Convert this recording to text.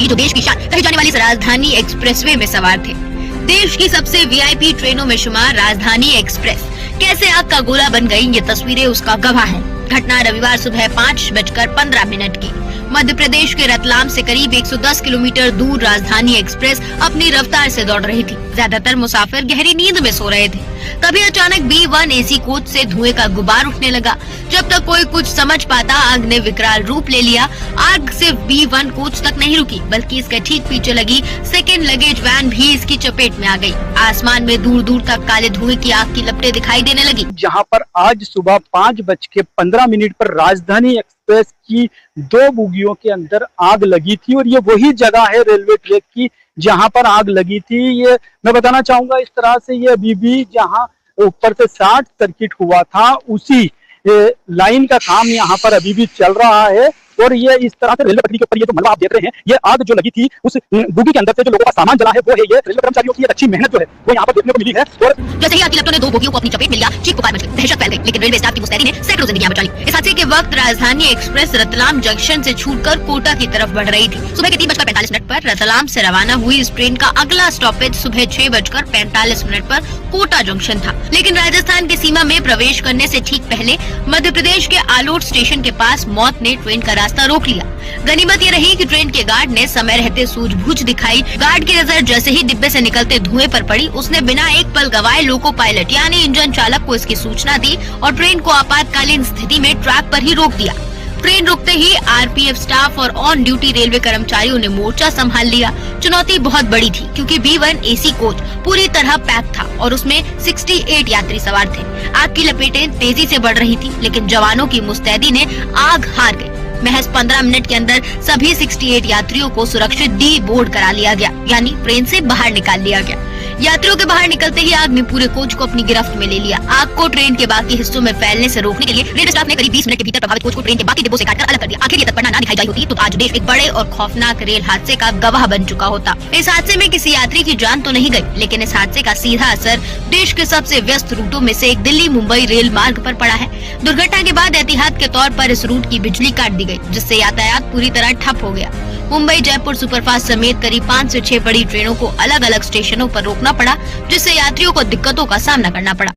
जो देश की शान कही जाने वाली राजधानी एक्सप्रेसवे में सवार थे। देश की सबसे वीआईपी ट्रेनों में शुमार राजधानी एक्सप्रेस कैसे आग का गोला बन गई, ये तस्वीरें उसका गवाह हैं। घटना रविवार सुबह 5:15 की मध्य प्रदेश के रतलाम से करीब 110 किलोमीटर दूर राजधानी एक्सप्रेस अपनी रफ्तार से दौड़ रही थी। ज्यादातर मुसाफिर गहरी नींद में सो रहे थे। तभी अचानक B1 AC कोच से धुएं का गुबार उठने लगा। जब तक कोई कुछ समझ पाता, आग ने विकराल रूप ले लिया। आग सिर्फ B1 कोच तक नहीं रुकी, बल्कि इसके ठीक पीछे लगी सेकेंड लगेज वैन भी इसकी चपेट में आ गई। आसमान में दूर दूर तक काले धुएं की आग की लपटें दिखाई देने लगी। जहां पर आज सुबह 5:15 पर राजधानी एक्सप्रेस की 2 बोगियों के अंदर आग लगी थी और ये वही जगह है रेलवे ट्रैक की जहां पर आग लगी थी। ये मैं बताना चाहूंगा, इस तरह से ये अभी भी जहां ऊपर से शॉर्ट सर्किट हुआ था, उसी लाइन का काम यहाँ पर अभी भी चल रहा है। और ये इस तरह से रेलवे पटरी के ऊपर ये जो मलबा आप देख रहे हैं, ये आग जो लगी थी उस बोगी के अंदर से जो लोगों का सामान जला है वो है। ये रेलवे कर्मचारियों की अच्छी मेहनत जो है वो यहाँ पर देखने को मिली है। और जैसे ही आग की लपटों ने 2 बोगियों को अपनी चपेट में लिया, चीख पुकार मच गई, दहशत फैल गई, लेकिन रेलवे स्टाफ की मुस्तैदी ने सैकड़ों जिंदगियां बचा ली। इस हादसे के वक्त राजधानी एक्सप्रेस रतलाम जंक्शन से छूटकर कोटा की तरफ बढ़ रही थी। सुबह के 3:45 पर रतलाम से रवाना हुई इस ट्रेन का अगला स्टॉपेज सुबह 6:45 पर कोटा जंक्शन था। लेकिन राजस्थान की सीमा में प्रवेश करने से ठीक पहले मध्य प्रदेश के आलोट स्टेशन के पास मौत ने ट्रेन का रास्ता रोक लिया। गनीमत ये रही कि ट्रेन के गार्ड ने समय रहते सूझबूझ दिखाई। गार्ड की नजर जैसे ही डिब्बे से निकलते धुएं पर पड़ी, उसने बिना एक पल गवाए लोको पायलट यानी इंजन चालक को इसकी सूचना दी और ट्रेन को आपातकालीन स्थिति में ट्रैक पर ही रोक दिया। ट्रेन रुकते ही आरपीएफ स्टाफ और ऑन ड्यूटी रेलवे कर्मचारियों ने मोर्चा संभाल लिया। चुनौती बहुत बड़ी थी क्योंकि B1 AC कोच पूरी तरह पैक था और उसमें 68 यात्री सवार थे। आग की लपेटें तेजी से बढ़ रही थी, लेकिन जवानों की मुस्तैदी ने आग हार गई। महज 15 मिनट के अंदर सभी 68 यात्रियों को सुरक्षित डी बोर्ड करा लिया गया, यानी ट्रेन से बाहर निकाल लिया गया। यात्रियों के बाहर निकलते ही आग ने पूरे कोच को अपनी गिरफ्त में ले लिया। आग को ट्रेन के बाकी हिस्सों में फैलने से रोकने के लिए रेलवे स्टाफ ने करीब 20 मिनट के भीतर प्रभावित कोच को ट्रेन के बाकी डिब्बों से काटकर अलग कर दिया। आखिर ये तत्परता ना दिखाई जाई होती तो आज देश एक बड़े और खौफनाक रेल हादसे का गवाह बन चुका होता। इस हादसे में किसी यात्री की जान तो नहीं गई, लेकिन इस हादसे का सीधा असर देश के सबसे व्यस्त रूटों में से एक दिल्ली मुंबई रेल मार्ग पर पड़ा है। दुर्घटना के बाद एहतियात के तौर पर इस रूट की बिजली काट दी गयी, जिससे यातायात पूरी तरह ठप हो गया। मुंबई जयपुर सुपरफास्ट समेत करीब 5 से 6 बड़ी ट्रेनों को अलग अलग स्टेशनों पर रोकना पड़ा, जिससे यात्रियों को दिक्कतों का सामना करना पड़ा।